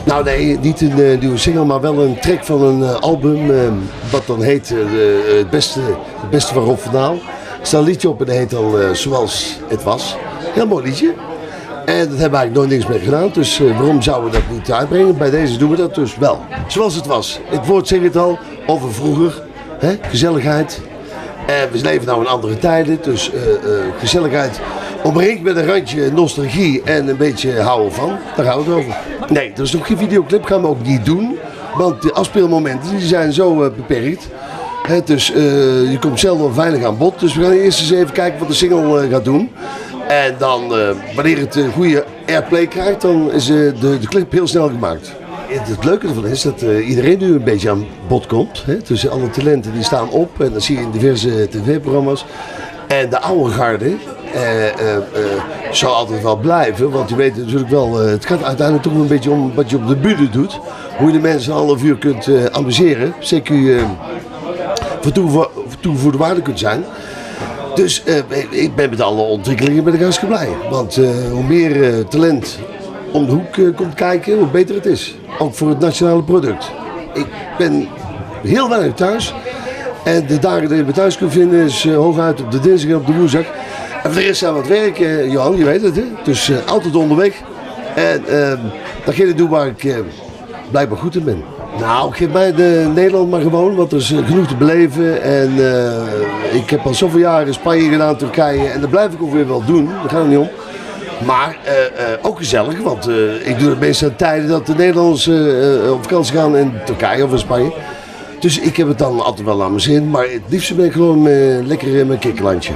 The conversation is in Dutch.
Nou nee, niet een nieuwe single, maar wel een track van een album. Wat dan heet het beste van Rob van Daal. Er staat een liedje op en dat heet dan Zoals het was. Heel mooi liedje. En dat hebben we eigenlijk nooit niks mee gedaan. Dus waarom zouden we dat niet uitbrengen? Bij deze doen we dat dus wel. Zoals het was. Het woord zegt het al over vroeger. Hè? Gezelligheid. We leven nou in andere tijden. Dus gezelligheid omringd met een randje nostalgie en een beetje houden van. Daar gaan we het over. Nee, er is nog geen videoclip. Gaan we ook niet doen. Want de afspeelmomenten die zijn zo beperkt. Dus je komt zelf wel veilig aan bod. Dus we gaan eerst eens even kijken wat de single gaat doen. En dan, wanneer het een goede airplay krijgt, dan is de clip heel snel gemaakt. Het leuke ervan is dat iedereen nu een beetje aan bod komt. Dus alle talenten die staan op en dat zie je in diverse tv-programma's. En de oude garde zal altijd wel blijven, want je weet natuurlijk wel, het gaat uiteindelijk toch een beetje om wat je op de bühne doet. Hoe je de mensen een half uur kunt amuseren, zeker voor toegevoegde waarde kunt zijn. Dus ik ben met alle ontwikkelingen hartstikke blij. Want hoe meer talent om de hoek komt kijken, hoe beter het is. Ook voor het nationale product. Ik ben heel weinig thuis. En de dagen dat je me thuis kunt vinden is hooguit op de dinsdag en op de woensdag. En voor de rest zijn we aan het werk, Johan, je weet het. Hè? Dus altijd onderweg. En datgene doen waar ik blijkbaar goed in ben. Nou, geef mij Nederland maar gewoon, want er is genoeg te beleven. En ik heb al zoveel jaren Spanje gedaan, Turkije. En dat blijf ik ook weer wel doen, daar gaat het niet om. Maar ook gezellig, want ik doe het meestal aan tijden dat de Nederlanders op vakantie gaan in Turkije of in Spanje. Dus ik heb het dan altijd wel aan mijn zin. Maar het liefste ben ik gewoon lekker in mijn kikkerlandje.